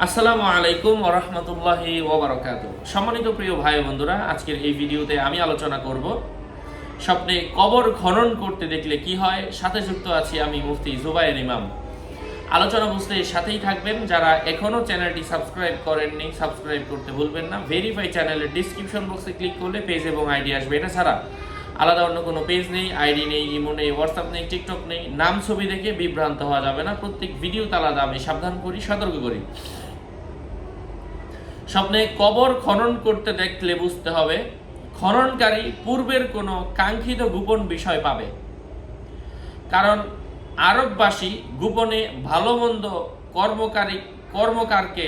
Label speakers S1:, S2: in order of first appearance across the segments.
S1: আসসালামু আলাইকুম ওয়া রাহমাতুল্লাহি ওয়া বারাকাতুহু। সম্মানিত প্রিয় ভাই বন্ধুরা, আজকের এই ভিডিওতে আমি আলোচনা করব স্বপ্নে কবর খনন করতে দেখলে কি হয়। সাথে যুক্ত আছি আমি মুফতি জুবায়ের ইমাম। আলোচনা বুঝতে সাথেই থাকবেন। যারা এখনো চ্যানেলটি সাবস্ক্রাইব করেননি, সাবস্ক্রাইব করতে ভুলবেন না। ভেরিফাই চ্যানেলের ডেসক্রিপশন বক্সে ক্লিক করলে পেজ এবং আইডি আসবে। এটা ছাড়া আলাদা অন্য কোনো পেজ নেই, আইডি নেই, ইমো নেই, হোয়াটসঅ্যাপ নেই, টিকটক নেই। নাম ছবি দেখে বিভ্রান্ত হওয়া যাবে না। প্রত্যেক ভিডিওতে আলাদা আমি সাবধান করি, সতর্ক করি। স্বপ্নে কবর খনন করতে দেখলে বুঝতে হবে খননকারী পূর্বের কোনো কাঙ্ক্ষিত গোপন বিষয় পাবে। কারণ আরববাসী গোপনে ভালো মন্দ কর্মকারকে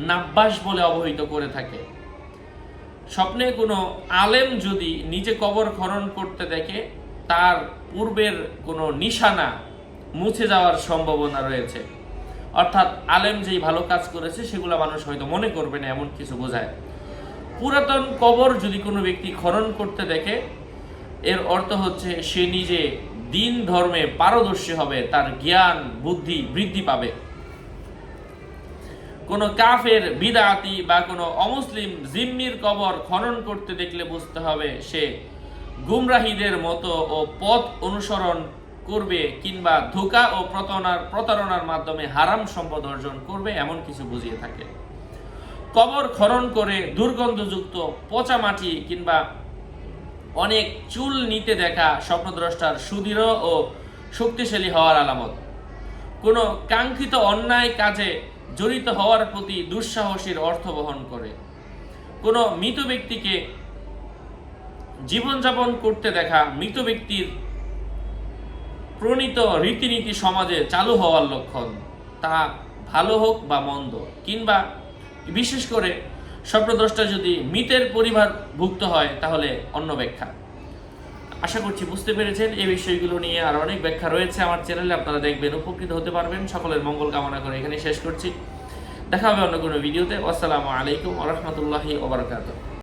S1: নাব্বাস বলে অবহিত করে থাকে। স্বপ্নে কোনো আলেম যদি নিজে কবর খনন করতে দেখে, তার পূর্বের কোনো নিশানা মুছে যাওয়ার সম্ভাবনা রয়েছে। অর্থাৎ আলেম যেই ভালো কাজ করেছে সেগুলো মানুষ হয়তো মনে করবে না, এমন কিছু বোঝায়। পুরাতন কবর যদি কোনো ব্যক্তি খনন করতে দেখে, এর অর্থ হচ্ছে সে নিজে দিন ধর্মে পারদর্শী হবে, তার জ্ঞান বুদ্ধি বৃদ্ধি পাবে। কোনো কাফের বিদআতি বা কোনো অমুসলিম জিম্মির কবর খনন করতে দেখলে বুঝতে হবে সে গুমরাহীদের মতো ও পথ অনুসরণ করবে, কিংবা ধোঁকা ও প্রতারণার মাধ্যমে হারাম সম্পদ অর্জন করবে, এমন কিছু বুঝিয়ে থাকে। কবর খনন করে দুর্গন্ধযুক্ত পচা মাটি কিংবা অনেক চুল নিতে দেখা স্বপ্নদ্রষ্টার সুদৃঢ় ও শক্তিশালী হওয়ার আলামত। কোনো কাঙ্ক্ষিত অন্যায় কাজে জড়িত হওয়ার প্রতি দুঃসাহসীর অর্থ বহন করে। কোনো মৃত ব্যক্তিকে জীবনযাপন করতে দেখা মৃত ব্যক্তির প্রণীত রীতিনীতি সমাজে চালু হওয়ার লক্ষণ, তা ভালো হোক বা মন্দ। কিংবা বিশেষ করে স্বপ্নদ্রষ্টা যদি মৃতের পরিবারভুক্ত হয় তাহলে অন্য ব্যাখ্যা। আশা করছি বুঝতে পেরেছেন। এই বিষয়গুলো নিয়ে আর অনেক ব্যাখ্যা রয়েছে আমার চ্যানেলে, আপনারা দেখবেন, উপকৃত হতে পারবেন। সকলের মঙ্গল কামনা করে এখানে শেষ করছি। দেখা হবে অন্য কোনো ভিডিওতে। আসসালামু আলাইকুম ওয়া রাহমাতুল্লাহি ওয়া বারাকাতুহু।